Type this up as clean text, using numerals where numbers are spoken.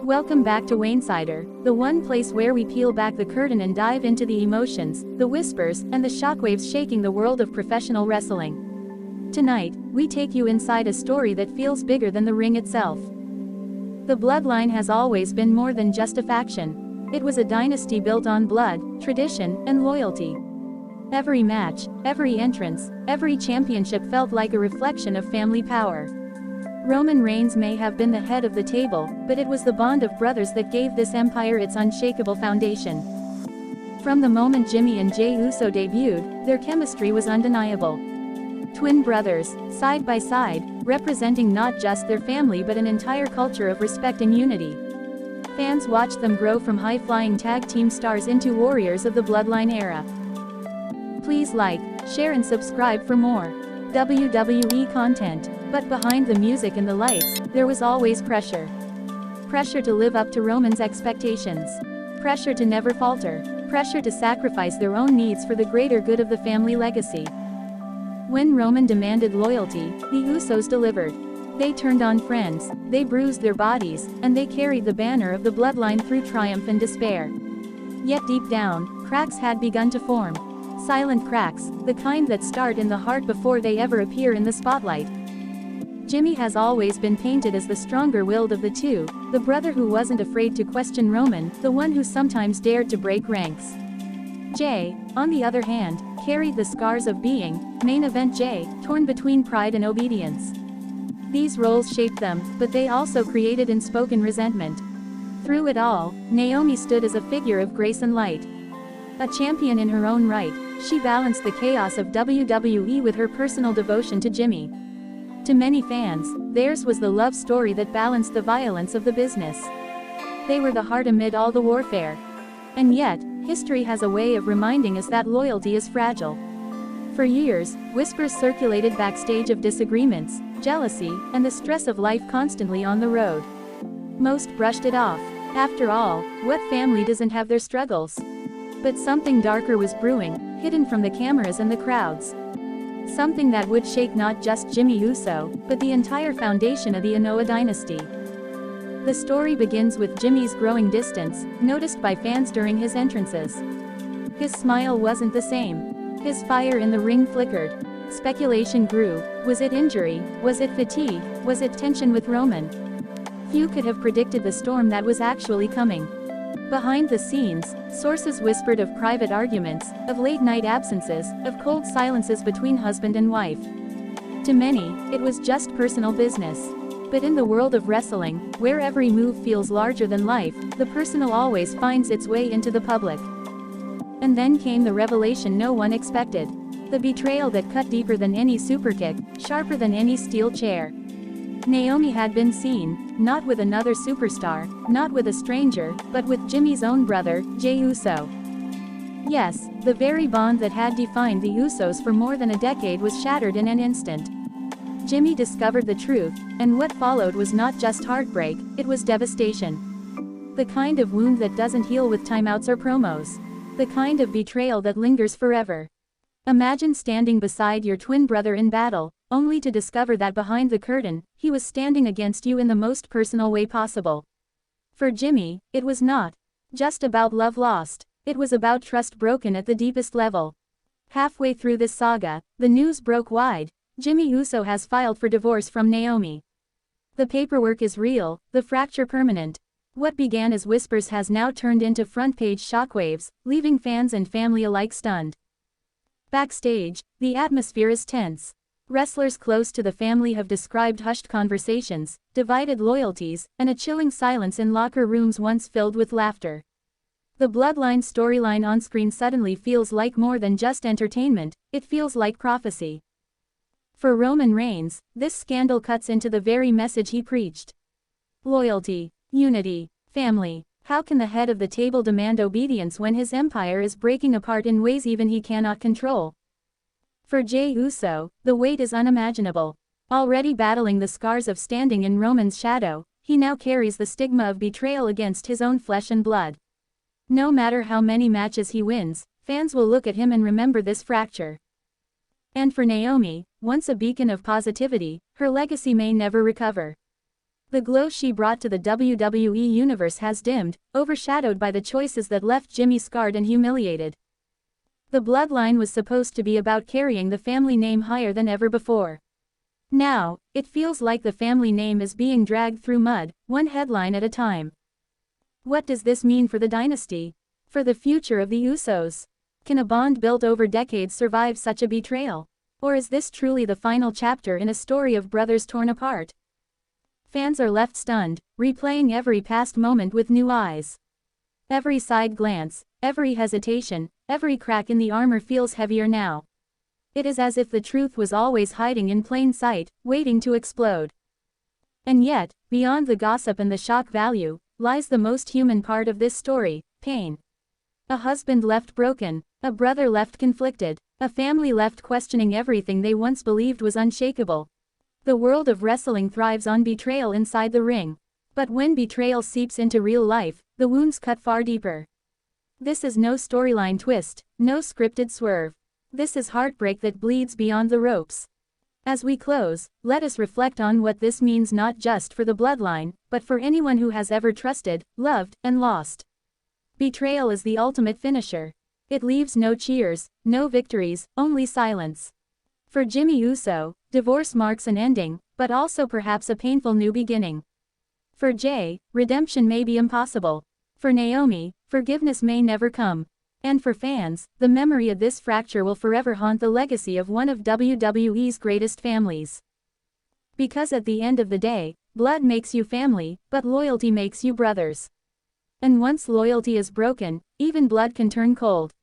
Welcome back to Wainsider, the one place where we peel back the curtain and dive into the emotions, the whispers, and the shockwaves shaking the world of professional wrestling. Tonight, we take you inside a story that feels bigger than the ring itself. The bloodline has always been more than just a faction. It was a dynasty built on blood, tradition, and loyalty. Every match, every entrance, every championship felt like a reflection of family power. Roman Reigns may have been the head of the table, but it was the bond of brothers that gave this empire its unshakable foundation. From the moment Jimmy and Jey Uso debuted, their chemistry was undeniable. Twin brothers, side by side, representing not just their family but an entire culture of respect and unity. Fans watched them grow from high-flying tag team stars into warriors of the Bloodline era. Please like, share and subscribe for more WWE content. But behind the music and the lights, there was always pressure. Pressure to live up to Roman's expectations. Pressure to never falter. Pressure to sacrifice their own needs for the greater good of the family legacy. When Roman demanded loyalty, the Usos delivered. They turned on friends, they bruised their bodies, and they carried the banner of the bloodline through triumph and despair. Yet deep down, cracks had begun to form. Silent cracks, the kind that start in the heart before they ever appear in the spotlight. Jimmy has always been painted as the stronger-willed of the two, the brother who wasn't afraid to question Roman, the one who sometimes dared to break ranks. Jey, on the other hand, carried the scars of being main event Jey, torn between pride and obedience. These roles shaped them, but they also created unspoken resentment. Through it all, Naomi stood as a figure of grace and light. A champion in her own right, she balanced the chaos of WWE with her personal devotion to Jimmy. To many fans, theirs was the love story that balanced the violence of the business. They were the heart amid all the warfare. And yet, history has a way of reminding us that loyalty is fragile. For years, whispers circulated backstage of disagreements, jealousy, and the stress of life constantly on the road. Most brushed it off. After all, what family doesn't have their struggles? But something darker was brewing, hidden from the cameras and the crowds. Something that would shake not just Jimmy Uso, but the entire foundation of the Usowu dynasty. The story begins with Jimmy's growing distance, noticed by fans during his entrances. His smile wasn't the same. His fire in the ring flickered. Speculation grew. Was it injury? Was it fatigue? Was it tension with Roman? Few could have predicted the storm that was actually coming. Behind the scenes, sources whispered of private arguments, of late-night absences, of cold silences between husband and wife. To many, it was just personal business. But in the world of wrestling, where every move feels larger than life, the personal always finds its way into the public. And then came the revelation no one expected. The betrayal that cut deeper than any superkick, sharper than any steel chair. Naomi had been seen, not with another superstar, not with a stranger, but with Jimmy's own brother, Jey Uso. Yes, the very bond that had defined the Usos for more than a decade was shattered in an instant. Jimmy discovered the truth, and what followed was not just heartbreak, it was devastation. The kind of wound that doesn't heal with timeouts or promos. The kind of betrayal that lingers forever. Imagine standing beside your twin brother in battle, only to discover that behind the curtain, he was standing against you in the most personal way possible. For Jimmy, it was not just about love lost, it was about trust broken at the deepest level. Halfway through this saga, the news broke wide. Jimmy Uso has filed for divorce from Naomi. The paperwork is real, the fracture permanent. What began as whispers has now turned into front-page shockwaves, leaving fans and family alike stunned. Backstage, the atmosphere is tense. Wrestlers close to the family have described hushed conversations, divided loyalties, and a chilling silence in locker rooms once filled with laughter. The Bloodline storyline on-screen suddenly feels like more than just entertainment, it feels like prophecy. For Roman Reigns, this scandal cuts into the very message he preached. Loyalty, unity, family. How can the head of the table demand obedience when his empire is breaking apart in ways even he cannot control? For Jey Uso, the weight is unimaginable. Already battling the scars of standing in Roman's shadow, he now carries the stigma of betrayal against his own flesh and blood. No matter how many matches he wins, fans will look at him and remember this fracture. And for Naomi, once a beacon of positivity, her legacy may never recover. The glow she brought to the WWE Universe has dimmed, overshadowed by the choices that left Jimmy scarred and humiliated. The bloodline was supposed to be about carrying the family name higher than ever before. Now, it feels like the family name is being dragged through mud, one headline at a time. What does this mean for the dynasty? For the future of the Usos? Can a bond built over decades survive such a betrayal? Or is this truly the final chapter in a story of brothers torn apart? Fans are left stunned, replaying every past moment with new eyes. Every side glance, every hesitation, every crack in the armor feels heavier now. It is as if the truth was always hiding in plain sight, waiting to explode. And yet, beyond the gossip and the shock value, lies the most human part of this story: pain. A husband left broken, a brother left conflicted, a family left questioning everything they once believed was unshakable. The world of wrestling thrives on betrayal inside the ring. But when betrayal seeps into real life, the wounds cut far deeper. This is no storyline twist, no scripted swerve. This is heartbreak that bleeds beyond the ropes. As we close, let us reflect on what this means not just for the bloodline, but for anyone who has ever trusted, loved, and lost. Betrayal is the ultimate finisher. It leaves no cheers, no victories, only silence. For Jimmy Uso, divorce marks an ending, but also perhaps a painful new beginning. For Jay, redemption may be impossible. For Naomi, forgiveness may never come. And for fans, the memory of this fracture will forever haunt the legacy of one of WWE's greatest families. Because at the end of the day, blood makes you family, but loyalty makes you brothers. And once loyalty is broken, even blood can turn cold.